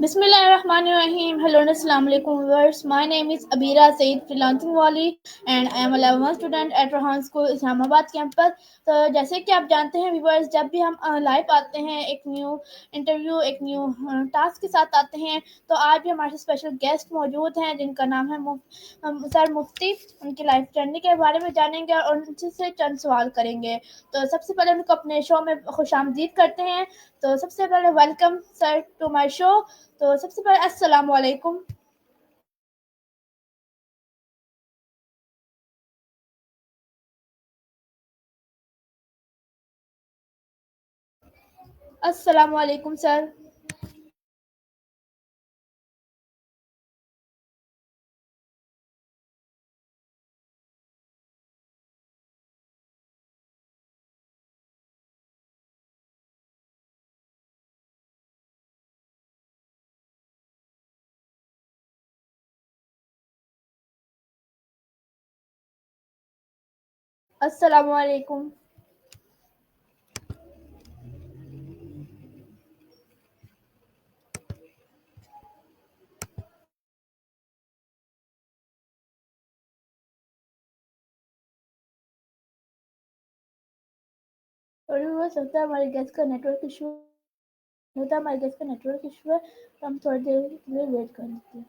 Bismillahirrahmanirrahim. Hello and Assalamu alaikum viewers. My name is Abira Saeed Freelancing Wali and I am a level 1 student at Rahan School Islamabad campus. تو جیسے کہ آپ جانتے ہیں viewers, جب بھی ہم لائف آتے ہیں ایک نیو انٹرویو ایک نیو ٹاسک کے ساتھ آتے ہیں، تو آج بھی ہمارے اسپیشل گیسٹ موجود ہیں جن کا نام ہے سر مفتی. ان کی لائف جرنی کے بارے میں جانیں گے اور ان سے چند سوال کریں گے. تو سب سے پہلے ان کو اپنے شو میں خوش آمدید کرتے ہیں. تو سب سے پہلے ویلکم سر ٹو مائی شو. تو سب سے پہلے السلام علیکم. السلام علیکم سر. السلام علیکم. اور وہ سکتا ہے ہمارے گیسٹ کا نیٹ ورک ایشو ہے، تو ہم تھوڑی دیر کے لیے ویٹ کر لیتے ہیں.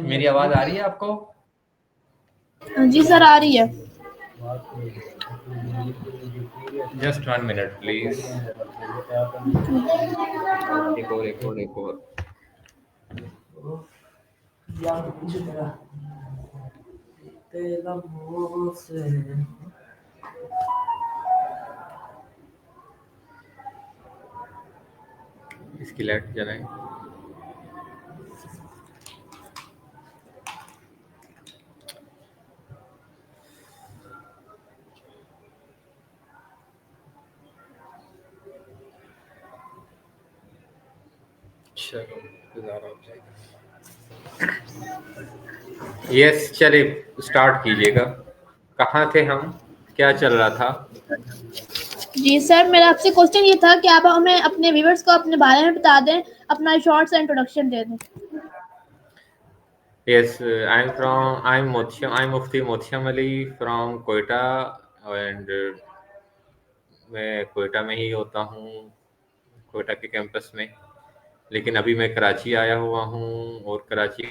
میری آواز آ رہی ہے آپ کو؟ جی سر آ رہی ہے. Just 1 minute please. ایک اور. اس کی لائٹ جلائیں. چلو گزارا ہو جائے گا. یس چلے اسٹارٹ کیجیے گا. کہاں تھے ہم؟ کیا چل رہا تھا؟ جی سر میرا آپ سے کوشچن یہ تھا کہ آپ ہمیں اپنے ویورز کو اپنے بارے میں بتا دیں, اپنا شارٹ سا انٹروڈکشن دے دیں. Yes, I'm Mufti Motiam Ali from Quetta, and میں کوئٹہ میں ہی ہوتا ہوں, کوئٹہ کے کیمپس میں. لیکن ابھی میں کراچی آیا ہوا ہوں, اور کراچی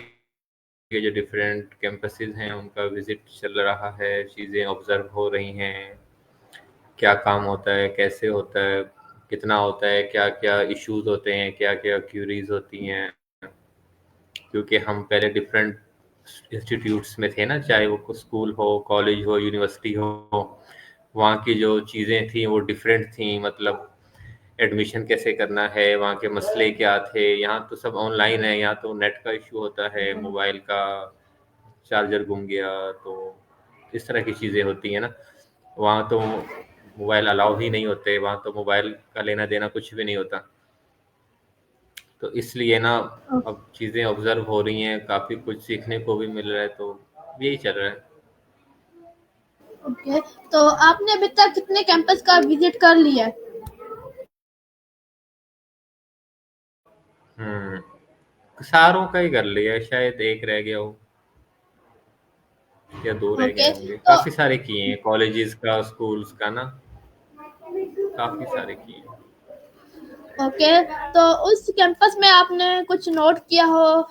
کے جو ڈفرینٹ کیمپسز ہیں ان کا وزٹ چل رہا ہے, چیزیں آبزرو ہو رہی ہیں, کیا کام ہوتا ہے, کیسے ہوتا ہے, کتنا ہوتا ہے, کیا کیا ایشوز ہوتے ہیں, کیا کیا کیوریز ہوتی ہیں. کیونکہ ہم پہلے ڈفرینٹ انسٹیٹیوٹس میں تھے نا, چاہے وہ اسکول ہو, کالج ہو, یونیورسٹی ہو, وہاں کی جو چیزیں تھیں وہ ڈفرینٹ تھیں. مطلب ایڈمیشن کیسے کرنا ہے, وہاں کے مسئلے کیا تھے. یہاں تو سب آن لائن ہے, یہاں تو نیٹ کا ایشو ہوتا ہے, موبائل کا چارجر گم گیا تو اس طرح کی چیزیں ہوتی ہیں نا. وہاں تو موبائل الاؤ ہی نہیں ہوتے, وہاں تو موبائل کا لینا دینا کچھ بھی نہیں ہوتا. تو اس لیے نا اب چیزیں آبزرو ہو رہی ہیں, کافی کچھ سیکھنے کو بھی مل رہا ہے, تو یہی چل رہا ہے. اوکے, تو آپ نے ابھی تک کتنے کیمپس کا وزٹ کر لیا ہے؟ ساروں کا ہی کر لیا, شاید ایک رہ گیا ہو یا 2 رہ گئے اوکے ہوں گے. تو کافی سارے کیے ہیں, کالجز کا, اسکولس کا نا, کافی سارے کیے ہیں. اوکے, تو اس کیمپس میں آپ نے کچھ نوٹ کیا ہو,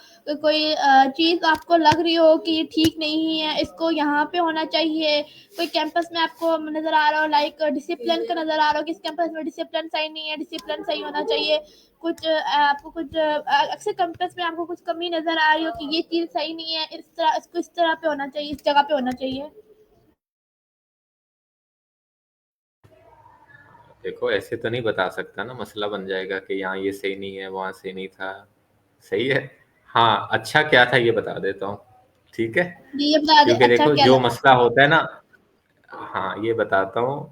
کوئی چیز آپ کو لگ رہی ہو کہ یہ ٹھیک نہیں ہے, اس کو یہاں پہ ہونا چاہیے؟ کوئی کیمپس میں آپ کو نظر آ رہا ہو لائک ڈسپلن کا نظر آ رہا ہو کہ اس کیمپس میں ڈسپلن صحیح نہیں ہے, ڈسپلن صحیح ہونا چاہیے. کچھ آپ کو کچھ اکثر کیمپس میں آپ کو کچھ کمی نظر آ رہی ہو کہ یہ چیز صحیح نہیں ہے, اس طرح اس کو اس طرح پہ ہونا چاہیے, اس جگہ پہ ہونا چاہیے. دیکھو ایسے تو نہیں بتا سکتا نا, مسئلہ بن جائے گا کہ یہاں یہ صحیح نہیں ہے, وہاں صحیح نہیں تھا. صحیح ہے, ہاں اچھا کیا تھا یہ بتا دیتا ہوں, ٹھیک ہے. جی یہ بتا دیں کیونکہ اچھا دیکھو کیا جو لگا. مسئلہ ہوتا ہے نا, ہاں یہ بتاتا ہوں,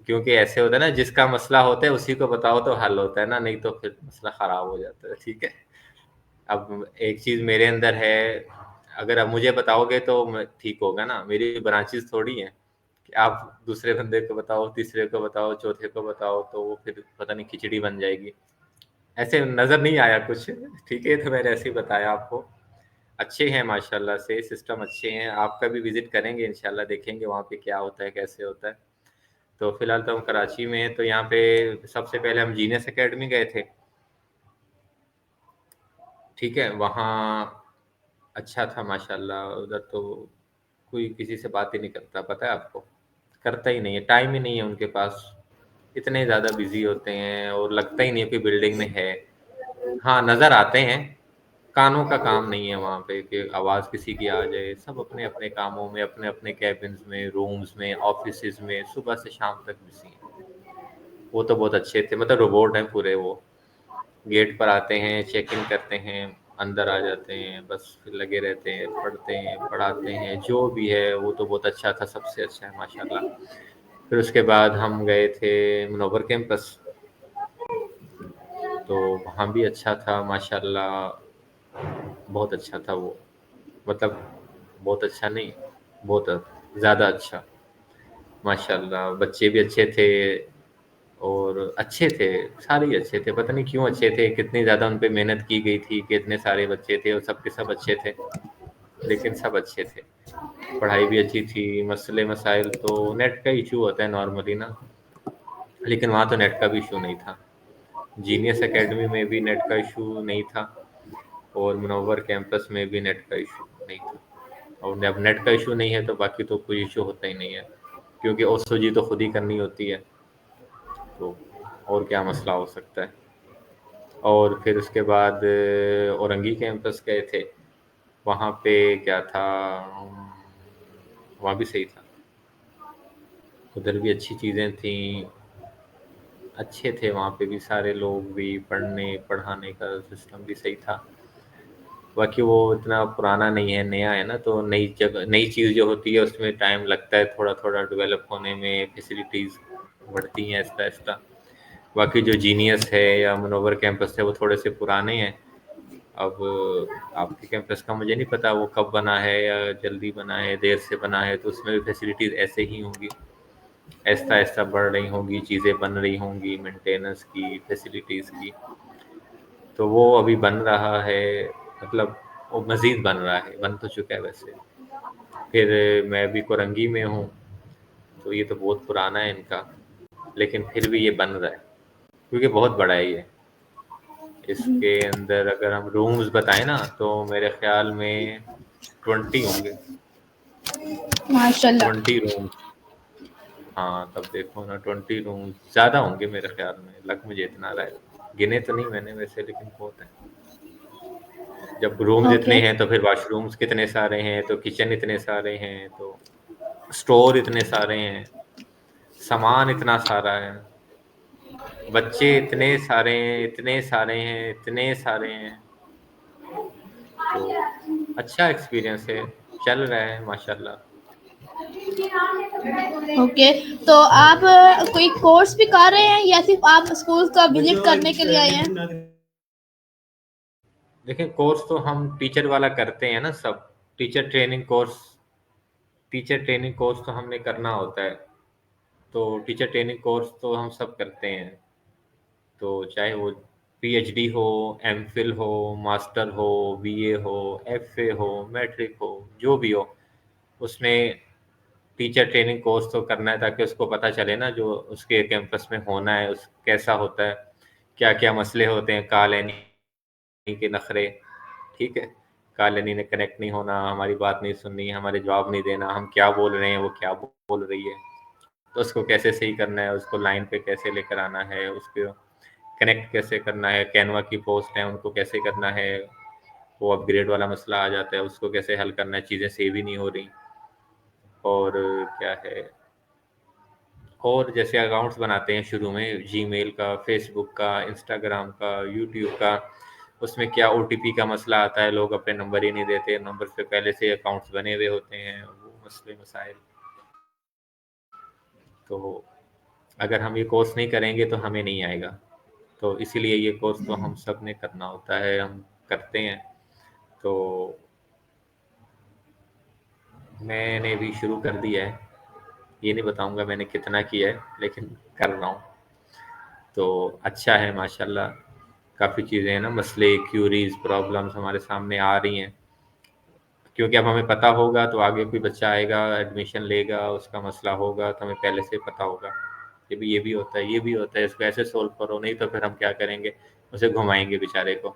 کیونکہ ایسے ہوتا ہے نا, جس کا مسئلہ ہوتا ہے اسی کو بتاؤ تو حل ہوتا ہے نا, نہیں تو پھر مسئلہ خراب ہو جاتا ہے. ٹھیک ہے, اب ایک چیز میرے اندر ہے, اگر اب مجھے بتاؤ گے تو ٹھیک ہوگا نا. میری برانچز تھوڑی ہیں کہ آپ دوسرے بندے کو بتاؤ, تیسرے کو بتاؤ, چوتھے کو بتاؤ, تو وہ پھر پتہ نہیں کھچڑی بن جائے گی. ایسے نظر نہیں آیا کچھ, ٹھیک ہے, تو میں نے ایسے ہی بتایا آپ کو. اچھے ہیں ماشاء اللہ سے, سسٹم اچھے ہیں. آپ کا بھی وزٹ کریں گے انشاءاللہ, دیکھیں گے وہاں پہ کیا ہوتا ہے, کیسے ہوتا ہے. تو فی الحال تو ہم کراچی میں ہیں, تو یہاں پہ سب سے پہلے ہم جینیس اکیڈمی گئے تھے. ٹھیک ہے, وہاں اچھا تھا ماشاء اللہ. ادھر تو کوئی کسی سے بات ہی نہیں کرتا, پتہ ہے آپ کو, کرتا ہی نہیں ہے, ٹائم ہی نہیں ہے ان کے پاس. اتنے زیادہ بزی ہوتے ہیں, اور لگتا ہی نہیں ہے کہ بلڈنگ میں ہے. ہاں نظر آتے ہیں, کانوں کا کام نہیں ہے وہاں پہ کہ آواز کسی کی آ جائے. سب اپنے اپنے کاموں میں, اپنے اپنے کیبنز میں, رومز میں, آفیسز میں, صبح سے شام تک بزی ہیں. وہ تو بہت اچھے تھے, مطلب روبوٹ ہیں پورے. وہ گیٹ پر آتے ہیں, چیک ان کرتے ہیں, اندر آ جاتے ہیں, بس پھر لگے رہتے ہیں, پڑھتے ہیں, پڑھاتے ہیں, جو بھی ہے. وہ تو بہت اچھا تھا, سب سے اچھا ہے ماشاء اللہ. پھر اس کے بعد ہم گئے تھے منور کیمپس, تو وہاں بھی اچھا تھا ماشاء اللہ, بہت اچھا تھا وہ. مطلب بہت اچھا نہیں, بہت زیادہ اچھا ماشاء اللہ. بچے بھی اچھے تھے, اور اچھے تھے, سارے ہی اچھے تھے. پتہ نہیں کیوں اچھے تھے, کتنی زیادہ ان پہ محنت کی گئی تھی کہ اتنے سارے بچے تھے, اور سب کے سب اچھے تھے. لیکن سب اچھے تھے, پڑھائی بھی اچھی تھی. مسئلے مسائل تو نیٹ کا ایشو ہوتا ہے نارملی نا, لیکن وہاں تو نیٹ کا بھی ایشو نہیں تھا. جینیس اکیڈمی میں بھی نیٹ کا ایشو نہیں تھا, اور منور کیمپس میں بھی نیٹ کا ایشو نہیں تھا. اور جب نیٹ کا ایشو نہیں ہے تو باقی تو کوئی ایشو ہوتا ہی نہیں ہے, کیونکہ اوسو جی تو خود ہی کرنی ہوتی ہے, تو اور کیا مسئلہ ہو سکتا ہے. اور پھر اس کے بعد اورنگی کیمپس گئے تھے, وہاں پہ کیا تھا, وہاں بھی صحیح تھا, ادھر بھی اچھی چیزیں تھیں, اچھے تھے وہاں پہ بھی سارے لوگ بھی, پڑھانے کا سسٹم بھی صحیح تھا. باقی وہ اتنا پرانا نہیں ہے, نیا ہے نا, تو نئی جگہ نئی چیز جو ہوتی ہے اس میں ٹائم لگتا ہے تھوڑا تھوڑا ڈیولپ ہونے میں, فیسلٹیز بڑھتی ہیں آہستہ آہستہ. باقی جو جینیس ہے یا منور کیمپس ہے وہ تھوڑے سے پرانے ہیں. اب آپ کے کیمپس کا مجھے نہیں پتا وہ کب بنا ہے, یا جلدی بنا ہے, دیر سے بنا ہے, تو اس میں بھی فیسلٹیز ایسے ہی ہوں گی, آہستہ آہستہ بڑھ رہی ہوں گی, چیزیں بن رہی ہوں گی, مینٹیننس کی, فیسلٹیز کی. تو وہ ابھی بن رہا ہے, مطلب وہ مزید بن رہا ہے, بن تو چکا ہے ویسے. پھر میں بھی کورنگی میں ہوں, تو یہ تو بہت پرانا ہے ان کا, لیکن پھر بھی یہ بن رہا ہے کیونکہ بہت بڑا ہے یہ. اس کے اندر اگر ہم رومز بتائیں نا تو میرے خیال میں 20 ہوں گے, ماشاء اللہ. 20 روم. ہاں تب دیکھو نا, 20 روم زیادہ ہوں گے میرے خیال میں, لگ مجھے اتنا رہا ہے, گنے تو نہیں میں نے ویسے, لیکن بہت ہے. جب رومز اوکے. اتنے ہیں تو پھر واش رومز کتنے سارے ہیں, تو کچن اتنے سارے ہیں, تو اسٹور اتنے سارے ہیں, سامان اتنا سارا ہے, بچے اتنے سارے ہیں, اتنے سارے ہیں, اتنے سارے ہیں. تو اچھا ایکسپیرئنس ہے, چل رہا ہے ماشاء اللہ. اوکے, تو آپ کوئی کورس بھی کر رہے ہیں یا صرف آپ اسکول کا وزٹ کرنے کے لیے آئے ہیں؟ دیکھیں کورس تو ہم ٹیچر والا کرتے ہیں نا سب, teacher training course, teacher training course تو ہم نے کرنا ہوتا ہے. تو ٹیچر ٹریننگ کورس تو ہم سب کرتے ہیں, تو چاہے وہ پی ایچ ڈی ہو, ایم فل ہو, ماسٹر ہو, بی اے ہو, ایف اے ہو, میٹرک ہو, جو بھی ہو, اس میں ٹیچر ٹریننگ کورس تو کرنا ہے, تاکہ اس کو پتہ چلے نا جو اس کے کیمپس میں ہونا ہے اس کیسا ہوتا ہے, کیا کیا مسئلے ہوتے ہیں, کالینی کے نخرے, ٹھیک ہے, کالینی نے کنیکٹ نہیں ہونا, ہماری بات نہیں سننی, ہمارے جواب نہیں دینا, ہم کیا بول رہے ہیں وہ کیا بول رہی ہے, تو اس کو کیسے صحیح کرنا ہے, اس کو لائن پہ کیسے لے کر آنا ہے, اس کو کنیکٹ کیسے کرنا ہے, کینوا کی پوسٹ ہیں ان کو کیسے کرنا ہے, وہ اپ گریڈ والا مسئلہ آ جاتا ہے اس کو کیسے حل کرنا ہے, چیزیں سیو ہی نہیں ہو رہی. اور کیا ہے, اور جیسے اکاؤنٹس بناتے ہیں شروع میں, جی میل کا, فیس بک کا, انسٹاگرام کا, یوٹیوب کا, اس میں کیا او ٹی پی کا مسئلہ آتا ہے, لوگ اپنے نمبر ہی نہیں دیتے, نمبر سے پہلے سے اکاؤنٹس بنے ہوئے ہوتے ہیں, وہ مسئلے مسائل. تو اگر ہم یہ کورس نہیں کریں گے تو ہمیں نہیں آئے گا, تو اسی لیے یہ کورس تو ہم سب نے کرنا ہوتا ہے, ہم کرتے ہیں. تو میں نے بھی شروع کر دیا ہے, یہ نہیں بتاؤں گا میں نے کتنا کیا ہے, لیکن کر رہا ہوں. تو اچھا ہے ماشاء اللہ, کافی چیزیں ہیں نا, مسئلے, کیوریز, پرابلمس ہمارے سامنے آ رہی ہیں, کیونکہ اب ہمیں پتہ ہوگا تو آگے کوئی بچہ آئے گا, ایڈمیشن لے گا, اس کا مسئلہ ہوگا, تو ہمیں پہلے سے پتہ ہوگا کہ بھی یہ بھی ہوتا ہے, یہ بھی ہوتا ہے, اس کو ایسے سولو کرو, نہیں تو پھر ہم کیا کریں گے, اسے گھمائیں گے بیچارے کو,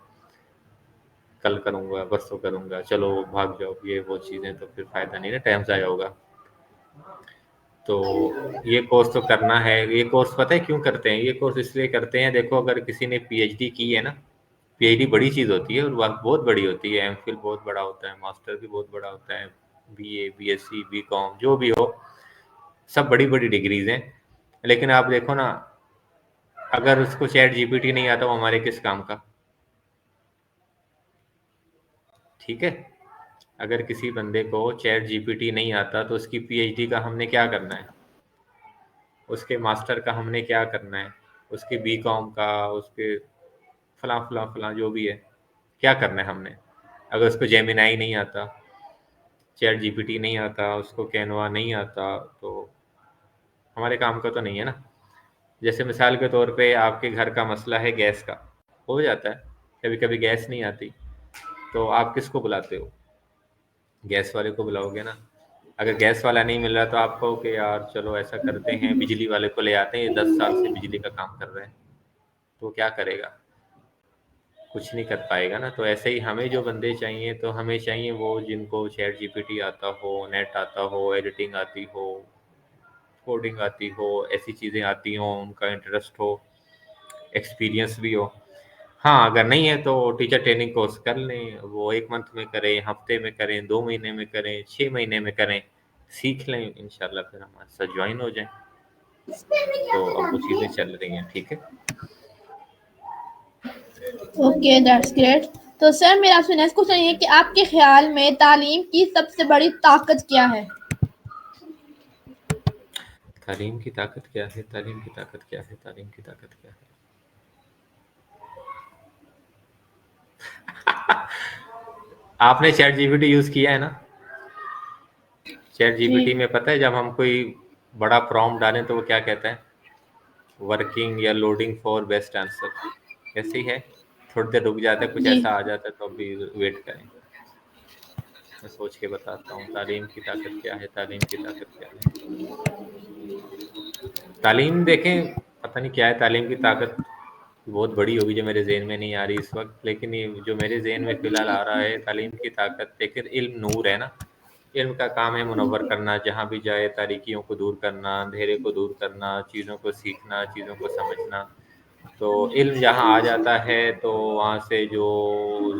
کل کروں گا, پرسوں کروں گا, چلو بھاگ جاؤ, یہ وہ چیزیں, تو پھر فائدہ نہیں نا, ٹائم ضائع ہوگا. تو یہ کورس تو کرنا ہے. یہ کورس پتہ ہے کیوں کرتے ہیں, یہ کورس اس لیے کرتے ہیں, دیکھو اگر کسی نے پی ایچ ڈی کی ہے نا, پی ایچ ڈی بڑی چیز ہوتی ہے, اور بہت بڑی ہوتی ہے, ایم فل بہت بڑا ہوتا ہے, ماسٹر بھی بہت بڑا ہوتا ہے, B A, B S C, B com, جو بھی ہو, سب بڑی بڑی ڈگریز ہیں. لیکن آپ دیکھو نا, اگر اس کو چیٹ جی پی ٹی نہیں آتا, وہ ہمارے کس کام کا, ٹھیک ہے. اگر کسی بندے کو چیٹ جی پی ٹی نہیں آتا تو اس کی پی ایچ ڈی کا ہم نے کیا کرنا ہے, اس کے ماسٹر کا ہم نے کیا کرنا ہے, اس کے بی کام کا, اس کے فلاں فلاں فلاں جو بھی ہے, کیا کرنا ہے ہم نے. اگر اس کو جیمینائی نہیں آتا, چیٹ جی پی ٹی نہیں آتا, اس کو کینوا نہیں آتا, تو ہمارے کام کا تو نہیں ہے نا. جیسے مثال کے طور پہ آپ کے گھر کا مسئلہ ہے گیس کا, ہو جاتا ہے کبھی کبھی گیس نہیں آتی, تو آپ کس کو بلاتے ہو, گیس والے کو بلاؤ گے نا. اگر گیس والا نہیں مل رہا تو آپ کہو کہ یار چلو ایسا کرتے ہیں بجلی والے کو لے آتے ہیں، یہ 10 سال سے بجلی کا کام کر رہے ہیں، تو کیا کرے گا؟ کچھ نہیں کر پائے گا نا۔ تو ایسے ہی ہمیں جو بندے چاہیے تو ہمیں چاہیے وہ جن کو چیٹ جی پی ٹی آتا ہو، نیٹ آتا ہو، ایڈیٹنگ آتی ہو، کوڈنگ آتی ہو، ایسی چیزیں آتی ہوں، ان کا انٹرسٹ ہو، ایکسپیرینس بھی ہو۔ ہاں اگر نہیں ہے تو ٹیچر ٹریننگ کورس کر لیں، وہ 1 منتھ میں کریں، ہفتے میں کریں، 2 مہینے میں کریں، 6 مہینے میں کریں، سیکھ لیں، انشاءاللہ پھر ہمارے ساتھ جوائن ہو جائیں۔ تو اب وہ چیزیں چل رہی ہیں، ٹھیک ہے۔ Okay that's great. تو سر میرا آپ سے نیکسٹ کوشچن یہ ہے کہ آپ کے خیال میں تعلیم کی سب سے بڑی طاقت کیا ہے؟ تعلیم کی طاقت کیا ہے؟ تعلیم کی طاقت کیا ہے؟ تعلیم کی طاقت کیا ہے؟ آپ نے ChatGPT use کیا ہے نا؟ چیٹ جی پی ٹی میں پتہ ہے جب ہم کوئی بڑا پرومپٹ ڈالیں تو وہ کیا کہتا ہے؟ ورکنگ یا لوڈنگ فار بیسٹ آنسر، ایسے ہی ہے۔ تھوڑی دیر رک جاتا ہے، کچھ جی ایسا آ جاتا ہے تو ابھی ویٹ کریں۔ میں سوچ کے بتاتا ہوں تعلیم کی طاقت کیا ہے، تعلیم کی طاقت کیا ہے۔ تعلیم دیکھیں پتہ نہیں کیا ہے تعلیم کی طاقت، بہت بڑی ہوگی جو میرے ذہن میں نہیں آ رہی اس وقت، لیکن یہ جو میرے ذہن میں فی الحال آ رہا ہے تعلیم کی طاقت، لیکن علم نور ہے نا۔ علم کا کام ہے منور کرنا، جہاں بھی جائے تاریکیوں کو دور کرنا، اندھیرے کو دور کرنا، چیزوں کو سیکھنا، چیزوں کو سمجھنا۔ تو علم جہاں آ جاتا ہے تو وہاں سے جو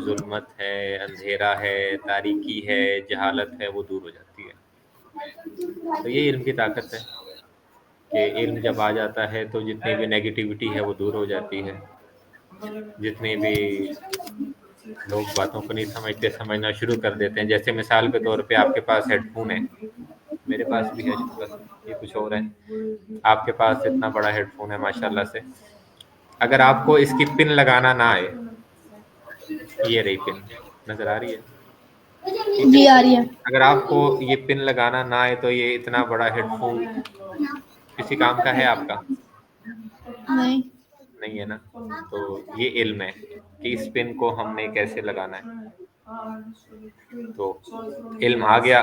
ظلمت ہے، اندھیرا ہے، تاریکی ہے، جہالت ہے، وہ دور ہو جاتی ہے۔ تو یہ علم کی طاقت ہے کہ علم جب آ جاتا ہے تو جتنی بھی نیگیٹیوٹی ہے وہ دور ہو جاتی ہے، جتنے بھی لوگ باتوں کو نہیں سمجھتے سمجھنا شروع کر دیتے ہیں۔ جیسے مثال کے طور پہ آپ کے پاس ہیڈ فون ہے، میرے پاس بھی ہے چھوٹا سا، یہ کچھ اور ہے، آپ کے پاس اتنا بڑا ہیڈ فون ہے ماشاءاللہ سے۔ اگر آپ کو اس کی پن لگانا نہ آئے، یہ رہی پن نظر آ رہی ہے، ٹھیک ہے، جی آ رہی ہے۔ اگر آپ کو یہ پن لگانا نہ آئے تو یہ اتنا بڑا ہیڈ فون کسی کام کا ہے آپ کا؟ نہیں۔ نہیں ہے نا۔ تو یہ علم ہے کہ اس پن کو ہم نے کیسے لگانا ہے۔ تو علم آ گیا،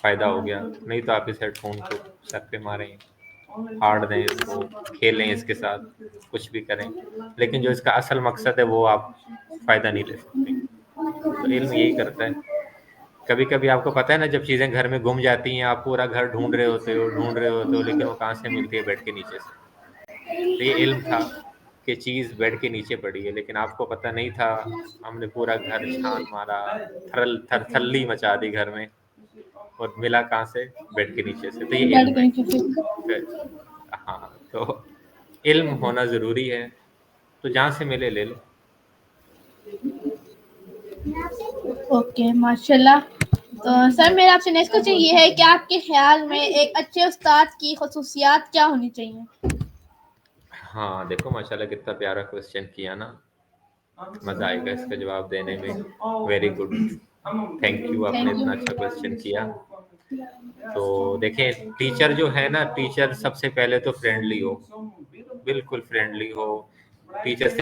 فائدہ ہو گیا، نہیں تو آپ اس ہیڈ فون کو سر پہ ماریں، پھاڑ دیں اس کو، کھیلیں اس کے ساتھ، کچھ بھی کریں، لیکن جو اس کا اصل مقصد ہے وہ آپ فائدہ نہیں لے سکتے۔ تو علم یہی کرتا ہے۔ کبھی کبھی آپ کو پتہ ہے نا جب چیزیں گھر میں گم جاتی ہیں، آپ پورا گھر ڈھونڈ رہے ہوتے ہو لیکن وہ کہاں سے ملتی ہے؟ بیڈ کے نیچے سے۔ تو یہ علم تھا کہ چیز بیڈ کے نیچے پڑی ہے، لیکن آپ کو پتہ نہیں تھا، ہم نے پورا گھر چھان مارا، تھرتھلی مچا دی گھر میں، اور ملا کہاں سے؟ بیڈ کے نیچے سے۔ تو یہ بیٹھ علم کے ہے۔ نیچے سے۔ ہاں تو علم ہونا ضروری ہے، تو جہاں سے ملے لے لو۔ اوکے ماشاء اللہ۔ تو سر میرا آپ سے نیکسٹ کوشچن یہ ہے کہ آپ کے خیال میں ایک اچھے استاد کی خصوصیات کیا ہونی چاہیے؟ ہاں دیکھو ماشاءاللہ کتنا پیارا کوشچن کیا نا، مزہ آئے گا اس کا جواب دینے میں۔ ویری گڈ، تھینک یو، آپ نے تھینک اتنا یو۔ اچھا کوشچن کیا۔ تو دیکھیں ٹیچر جو ہے نا، ٹیچر سب سے پہلے تو فرینڈلی ہو، بالکل فرینڈلی ہو، ٹیچر سے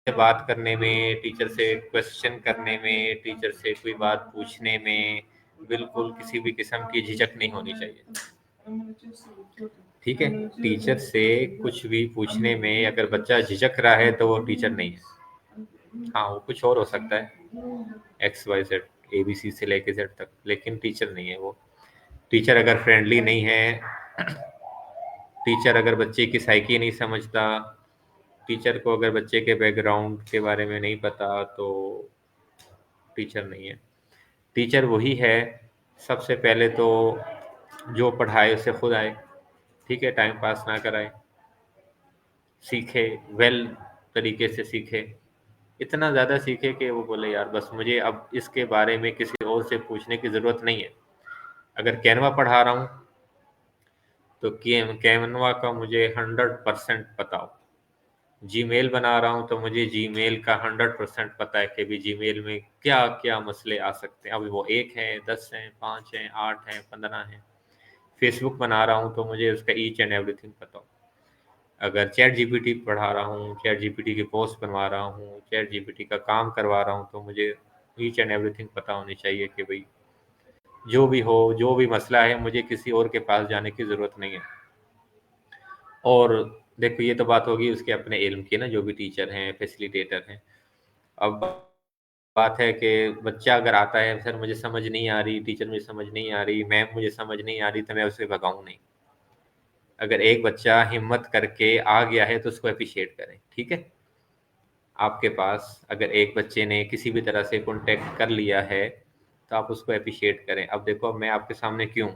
بات کرنے میں، ٹیچر سے کوشچن کرنے میں، ٹیچر سے کوئی بات پوچھنے میں بالکل کسی بھی قسم کی جھجک نہیں ہونی چاہیے، ٹھیک ہے۔ ٹیچر سے کچھ بھی پوچھنے میں اگر بچہ جھجک رہا ہے تو وہ ٹیچر نہیں ہے۔ ہاں وہ کچھ اور ہو سکتا ہے، ایکس وائی زیڈ، اے بی سی سے لے کے زیڈ تک، لیکن ٹیچر نہیں ہے وہ۔ ٹیچر اگر فرینڈلی نہیں ہے، ٹیچر اگر بچے کی سائیکی نہیں سمجھتا، ٹیچر کو اگر بچے کے بیک گراؤنڈ کے بارے میں نہیں پتا تو ٹیچر نہیں ہے۔ ٹیچر وہی ہے سب سے پہلے تو جو پڑھائے اسے خود آئے، ٹھیک ہے، ٹائم پاس نہ کرائے، سیکھے، ویل طریقے سے سیکھے، اتنا زیادہ سیکھے کہ وہ بولے یار بس مجھے اب اس کے بارے میں کسی اور سے پوچھنے کی ضرورت نہیں ہے۔ اگر کینوا پڑھا رہا ہوں تو کینوا کا مجھے 100% پتا ہو، جی میل بنا رہا ہوں تو مجھے جی میل کا 100% پتا ہے کہ بھی جی میل میں کیا کیا مسئلے آ سکتے ہیں، ابھی وہ 1 ہے، 10 ہیں، 5 ہیں، 8 ہیں، 15 ہیں۔ فیس بک بنا رہا ہوں تو مجھے اس کا ایچ اینڈ ایوری تھنگ پتا ہو۔ اگر چیٹ جی پی ٹی پڑھا رہا ہوں، چیٹ جی پی ٹی کی پوسٹ بنوا رہا ہوں، چیٹ جی پی ٹی کا کام کروا رہا ہوں تو مجھے ایچ اینڈ ایوری تھنگ پتا ہونی چاہیے کہ بھئی جو بھی ہو, جو بھی مسئلہ ہے, مجھے کسی اور کے پاس جانے کی ضرورت نہیں ہے. اور دیکھو یہ تو بات ہوگی اس کے اپنے علم کی نا, جو بھی ٹیچر ہیں, فیسیلیٹیٹر ہیں. اب بات ہے کہ بچہ اگر آتا ہے, سر مجھے سمجھ نہیں آ رہی, ٹیچر مجھے سمجھ نہیں آ رہی, میم مجھے سمجھ نہیں آ رہی, تو میں اسے بھگاؤں نہیں. اگر ایک بچہ ہمت کر کے آ گیا ہے تو اس کو اپریشیٹ کریں, ٹھیک ہے. آپ کے پاس اگر ایک بچے نے کسی بھی طرح سے کانٹیکٹ کر لیا ہے تو آپ اس کو اپریشیٹ کریں. اب دیکھو میں آپ کے سامنے کیوں,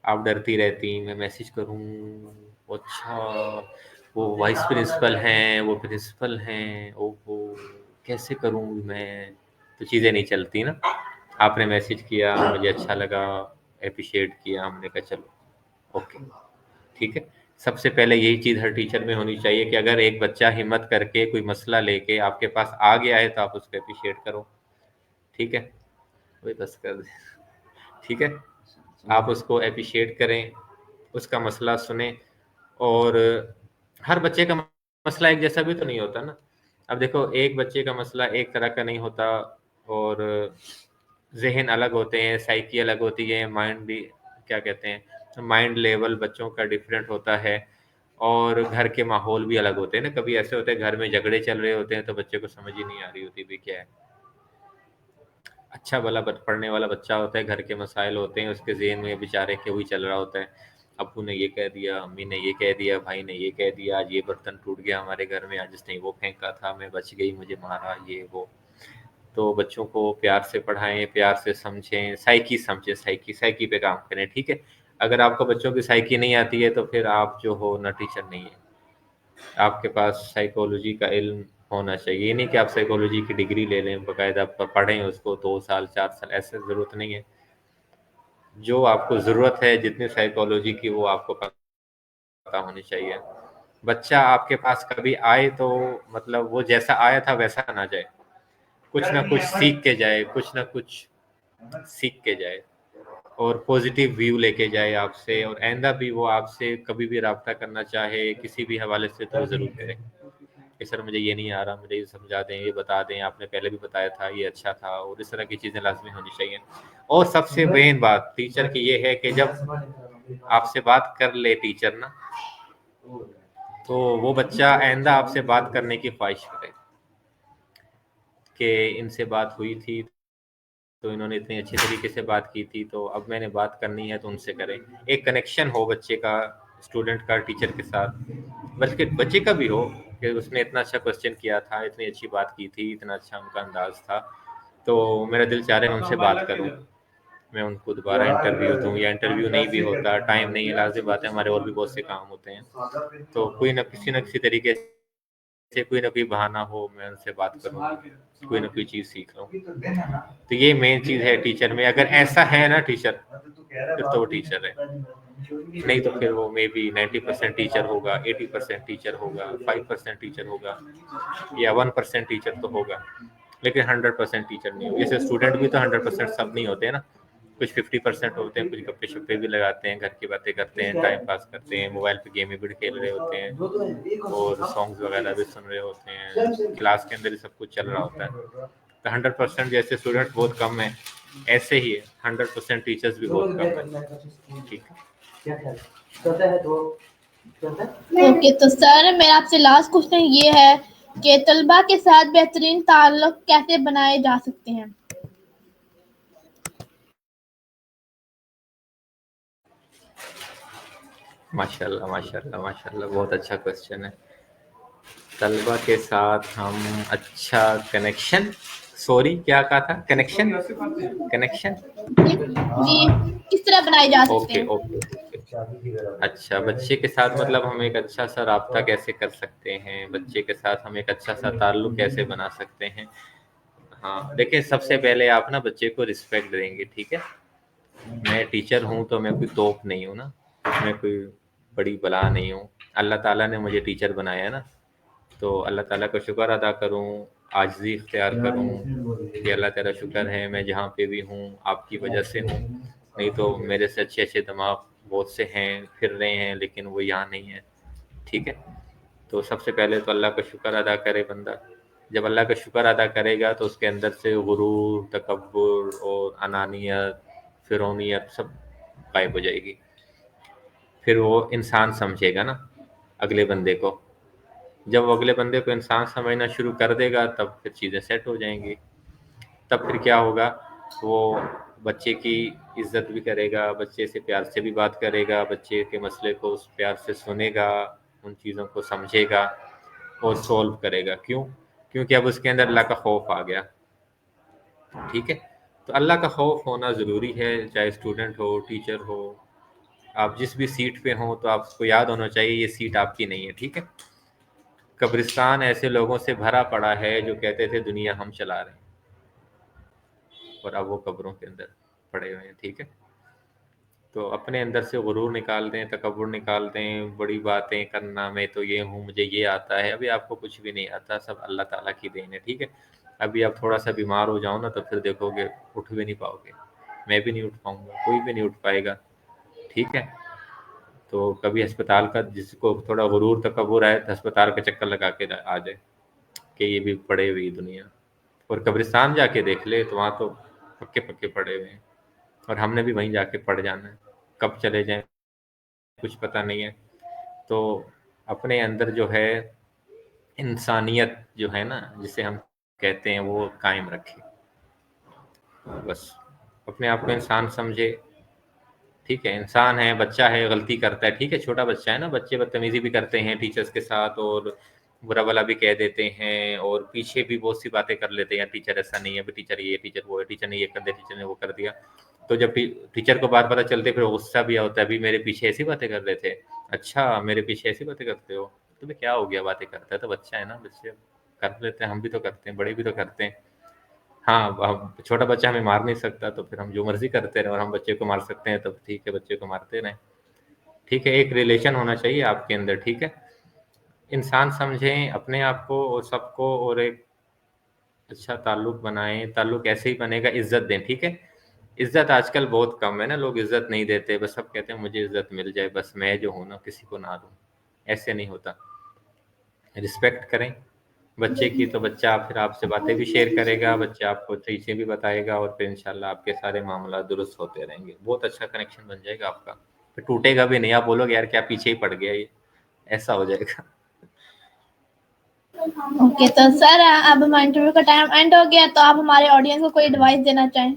آپ ڈرتی رہتی, میں میسج کروں, اچھا وہ وائس پرنسپل ہیں, وہ پرنسپل ہیں, وہ کیسے کروں میں, تو چیزیں نہیں چلتی نا. آپ نے میسج کیا, مجھے اچھا لگا, اپریشیٹ کیا, ہم نے کہا چلو اوکے ٹھیک ہے. سب سے پہلے یہی چیز ہر ٹیچر میں ہونی چاہیے کہ اگر ایک بچہ ہمت کر کے کوئی مسئلہ لے کے آپ کے پاس آ گیا ہے تو آپ اس کو اپریشیٹ کرو, ٹھیک ہے. وہی بس کر دیں, ٹھیک ہے. آپ اس کو اپریشیٹ کریں, اس کا مسئلہ سنیں. اور ہر بچے کا مسئلہ ایک جیسا بھی تو نہیں ہوتا نا. اب دیکھو ایک بچے کا مسئلہ ایک طرح کا نہیں ہوتا, اور ذہن الگ ہوتے ہیں, سائیکی الگ ہوتی ہے, مائنڈ بھی کیا کہتے ہیں مائنڈ لیول بچوں کا ڈفرینٹ ہوتا ہے, اور گھر کے ماحول بھی الگ ہوتے ہیں نا. کبھی ایسے ہوتے ہیں گھر میں جھگڑے چل رہے ہوتے ہیں تو بچے کو سمجھ ہی نہیں آ رہی ہوتی بھی کیا ہے. اچھا بھلا پڑھنے والا بچہ ہوتا ہے, گھر کے مسائل ہوتے ہیں اس کے ذہن میں بیچارے کے وہی چل رہا ہوتا ہے, ابو نے یہ کہہ دیا, امی نے یہ کہہ دیا, بھائی نے یہ کہہ دیا, آج یہ برتن ٹوٹ گیا ہمارے گھر میں, آج اس نے وہ پھینکا تھا, میں بچ گئی, مجھے مارا, یہ وہ. تو بچوں کو پیار سے پڑھائیں, پیار سے سمجھیں, سائیکی سمجھیں, سائیکی پہ کام کریں, ٹھیک ہے. اگر آپ کو بچوں کی سائیکی نہیں آتی ہے تو پھر آپ جو ہو نہ ٹیچر نہیں ہے. آپ کے پاس سائیکولوجی کا علم ہونا چاہیے. یہ نہیں کہ آپ سائیکولوجی کی ڈگری لے لیں, باقاعدہ پڑھیں اس کو 2 سال 4 سال, ایسے ضرورت نہیں ہے. جو آپ کو ضرورت ہے جتنی سائیکولوجی کی وہ آپ کو پتہ ہونی چاہیے. بچہ آپ کے پاس کبھی آئے تو مطلب وہ جیسا آیا تھا ویسا نہ جائے, کچھ نہ کچھ سیکھ کے جائے, کچھ نہ کچھ سیکھ کے جائے, اور پازیٹیو ویو لے کے جائے آپ سے. اور آئندہ بھی وہ آپ سے کبھی بھی رابطہ کرنا چاہے کسی بھی حوالے سے تو ضرور کرے کہ سر مجھے یہ نہیں آ رہا, مجھے یہ سمجھا دیں, یہ بتا دیں, آپ نے پہلے بھی بتایا تھا, یہ اچھا تھا. اور اس طرح کی چیزیں لازمی ہونی چاہیے. اور سب سے مین بات ٹیچر کی یہ ہے کہ جب آپ سے بات کر لے ٹیچر نا, تو وہ بچہ آئندہ آپ سے بات کرنے کی خواہش کرے کہ ان سے بات ہوئی تھی تو انہوں نے اتنے اچھے طریقے سے بات کی تھی, تو اب میں نے بات کرنی ہے تو ان سے کریں. ایک کنیکشن ہو بچے کا, اسٹوڈنٹ کا ٹیچر کے ساتھ, بلکہ بچے کا بھی ہو کہ اس نے اتنا اچھا کوشچن کیا تھا, اتنی اچھی بات کی تھی, اتنا اچھا ان کا انداز تھا, تو میرا دل چاہ رہا ہے میں ان سے بات کروں, میں ان کو دوبارہ انٹرویو دوں. یا انٹرویو نہیں بھی ہوتا, ٹائم نہیں ہے, لازم بات ہے ہمارے اور بھی بہت سے کام ہوتے ہیں, تو کوئی نہ کسی طریقے سے کوئی نہ کوئی بہانہ ہو, میں ان سے بات کروں, کوئی نہ کوئی چیز سیکھ لوں. تو یہ مین چیز ہے ٹیچر میں. اگر ایسا ہے نا ٹیچر, پھر تو وہ ٹیچر ہے. نہیں تو پھر وہ مے بی 90% ٹیچر ہوگا, 80% ٹیچر ہوگا, 5% ٹیچر ہوگا, یا 1% ٹیچر تو ہوگا, لیکن 100% ٹیچر نہیں ہوگا. جیسے اسٹوڈنٹ بھی تو 100% سب نہیں ہوتے ہیں نا, کچھ 50% ہوتے ہیں, کچھ گپے شپے بھی لگاتے ہیں, گھر کی باتیں کرتے ہیں, ٹائم پاس کرتے ہیں, موبائل پہ گیم بھی کھیل رہے ہوتے ہیں, اور سانگز وغیرہ بھی سن رہے ہوتے ہیں, کلاس کے اندر ہی سب کچھ چل رہا ہوتا ہے. تو 100% جیسے اسٹوڈنٹ بہت کم ہیں, ایسے ہی 100% ٹیچرز بھی بہت کم ہیں, ٹھیک ہے. اوکے, تو سر میرا آپ سے لاسٹ کوشچن یہ ہے کہ طلباء کے ساتھ بہترین تعلق کیسے بنائے جا سکتے ہیں؟ ماشاء اللہ ماشاء اللہ ماشاء اللہ, بہت اچھا کوشچن ہے. طلبا کے ساتھ ہم اچھا کنیکشن, سوری کیا کہا تھا, کنیکشن جی, کس طرح بنائے جا سکتے اوکے ہیں؟ Okay okay. اچھا بچے کے ساتھ مطلب ہم ایک اچھا سا رابطہ کیسے کر سکتے ہیں, بچے کے ساتھ ہم ایک اچھا سا تعلق کیسے بنا سکتے ہیں. ہاں دیکھیں, سب سے پہلے آپ نا بچے کو رسپیکٹ دیں گے, ٹھیک ہے. میں ٹیچر ہوں تو میں کوئی توپ نہیں ہوں نا, میں کوئی بڑی بلا نہیں ہوں. اللہ تعالیٰ نے مجھے ٹیچر بنایا ہے نا, تو اللہ تعالیٰ کا شکر ادا کروں, عاجزی اختیار کروں کہ اللہ تعالیٰ شکر ہے میں جہاں پہ بھی ہوں آپ کی وجہ سے ہوں. نہیں تو میرے سے اچھے اچھے دماغ بہت سے ہیں, پھر رہے ہیں, لیکن وہ یہاں نہیں ہیں, ٹھیک ہے. تو سب سے پہلے تو اللہ کا شکر ادا کرے بندہ. جب اللہ کا شکر ادا کرے گا تو اس کے اندر سے غرور، تکبر اور انانیت، فرعونیت سب غائب ہو جائے گی. پھر وہ انسان سمجھے گا نا اگلے بندے کو. جب وہ اگلے بندے کو انسان سمجھنا شروع کر دے گا تب پھر چیزیں سیٹ ہو جائیں گی. تب پھر کیا ہوگا، وہ بچے کی عزت بھی کرے گا، بچے سے پیار سے بھی بات کرے گا، بچے کے مسئلے کو پیار سے سنے گا، ان چیزوں کو سمجھے گا اور سولو کرے گا. کیوں؟ کیونکہ اب اس کے اندر اللہ کا خوف آ گیا. ٹھیک ہے، تو اللہ کا خوف ہونا ضروری ہے، چاہے اسٹوڈنٹ ہو، ٹیچر ہو، آپ جس بھی سیٹ پہ ہوں تو آپ کو یاد ہونا چاہیے یہ سیٹ آپ کی نہیں ہے. ٹھیک ہے، قبرستان ایسے لوگوں سے بھرا پڑا ہے جو کہتے تھے دنیا ہم چلا رہے ہیں، اور اب وہ قبروں کے اندر پڑے ہوئے ہیں. ٹھیک ہے، تو اپنے اندر سے غرور نکال دیں، تکبر نکال دیں، بڑی باتیں کرنا، میں تو یہ ہوں، مجھے یہ آتا ہے. ابھی آپ کو کچھ بھی نہیں آتا، سب اللہ تعالیٰ کی دین ہے. ٹھیک ہے، ابھی آپ تھوڑا سا بیمار ہو جاؤ نا تو پھر دیکھو گے اٹھ بھی نہیں پاؤ گے، میں بھی نہیں اٹھ پاؤں گا، کوئی بھی نہیں اٹھ پائے گا. ٹھیک ہے، تو کبھی ہسپتال کا جس کو تھوڑا غرور تکبر آئے تو ہسپتال کا چکر لگا کے آ جائے کہ یہ بھی پڑے ہوئی دنیا. اور قبرستان جا کے دیکھ لے تو وہاں تو پکے پکے پڑے ہوئے ہیں، اور ہم نے بھی وہیں جا کے پڑ جانا ہے، کب چلے جائیں کچھ پتہ نہیں ہے. تو اپنے اندر جو ہے انسانیت جو ہے نا جسے ہم کہتے ہیں وہ قائم رکھے. بس اپنے آپ کو انسان سمجھے. ٹھیک ہے، انسان ہے، بچہ ہے، غلطی کرتا ہے. ٹھیک ہے، چھوٹا بچہ ہے نا، بچے بدتمیزی بھی کرتے ہیں ٹیچرز کے ساتھ اور برا بلا بھی کہہ دیتے ہیں، اور پیچھے بھی بہت سی باتیں کر لیتے ہیں، ٹیچر ایسا نہیں ہے، ٹیچر یہ، ٹیچر وہ ہے، ٹیچر نے یہ کر دیا، ٹیچر نے وہ کر دیا. تو جب ٹیچر کو بات پتہ چلتے پھر غصہ بھی ہوتا ہے، ابھی میرے پیچھے ایسی باتیں کر رہے تھے، اچھا میرے پیچھے ایسی باتیں کرتے ہو، تمہیں کیا ہو گیا باتیں کرتا ہے؟ تو بچہ ہے نا، بچے کر لیتے ہیں، ہم بھی تو کرتے ہیں، بڑے بھی تو کرتے ہیں. ہاں، چھوٹا بچہ ہمیں مار نہیں سکتا تو پھر ہم جو مرضی کرتے رہیں، اور ہم بچے کو مار سکتے ہیں تو ٹھیک ہے بچے کو مارتے رہیں. ٹھیک ہے، ایک ریلیشن ہونا چاہیے آپ کے اندر. ٹھیک ہے، انسان سمجھیں اپنے آپ کو اور سب کو، اور ایک اچھا تعلق بنائیں. تعلق ایسے ہی بنے گا، عزت دیں. ٹھیک ہے، عزت آج کل بہت کم ہے نا، لوگ عزت نہیں دیتے، بس سب کہتے ہیں مجھے عزت مل جائے، بس میں جو ہوں نا کسی کو نہ دوں. ایسے نہیں ہوتا، رسپیکٹ کریں بچے کی، تو بچہ پھر آپ سے باتیں بھی شیئر کرے گا، بچہ آپ کو چیزیں بھی بتائے گا، اور پھر انشاءاللہ آپ کے سارے معاملات درست ہوتے رہیں گے. بہت اچھا کنیکشن بن جائے گا آپ کا، پھر ٹوٹے گا بھی نہیں. آپ بولو گے یار کیا پیچھے ہی پڑ گیا یہ، ایسا ہو جائے گا. اوکے، تو سر اب ہمارے انٹرویو کا ٹائم اینڈ ہو گیا، تو آپ ہمارے آڈینس کو کوئی ایڈوائس دینا چاہیں؟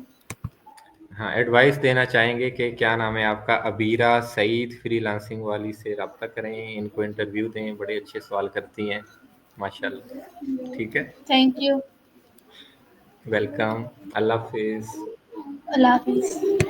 ہاں، ایڈوائس دینا چاہیں گے کہ کیا نام ہے آپ کا، عبیرہ سعید فری لانسنگ والی سے رابطہ کریں، ان کو انٹرویو دیں، بڑے اچھے سوال کرتی ہیں ماشاءاللہ. ٹھیک ہے، تھینک یو. ویلکم، اللہ حافظ. اللہ حافظ.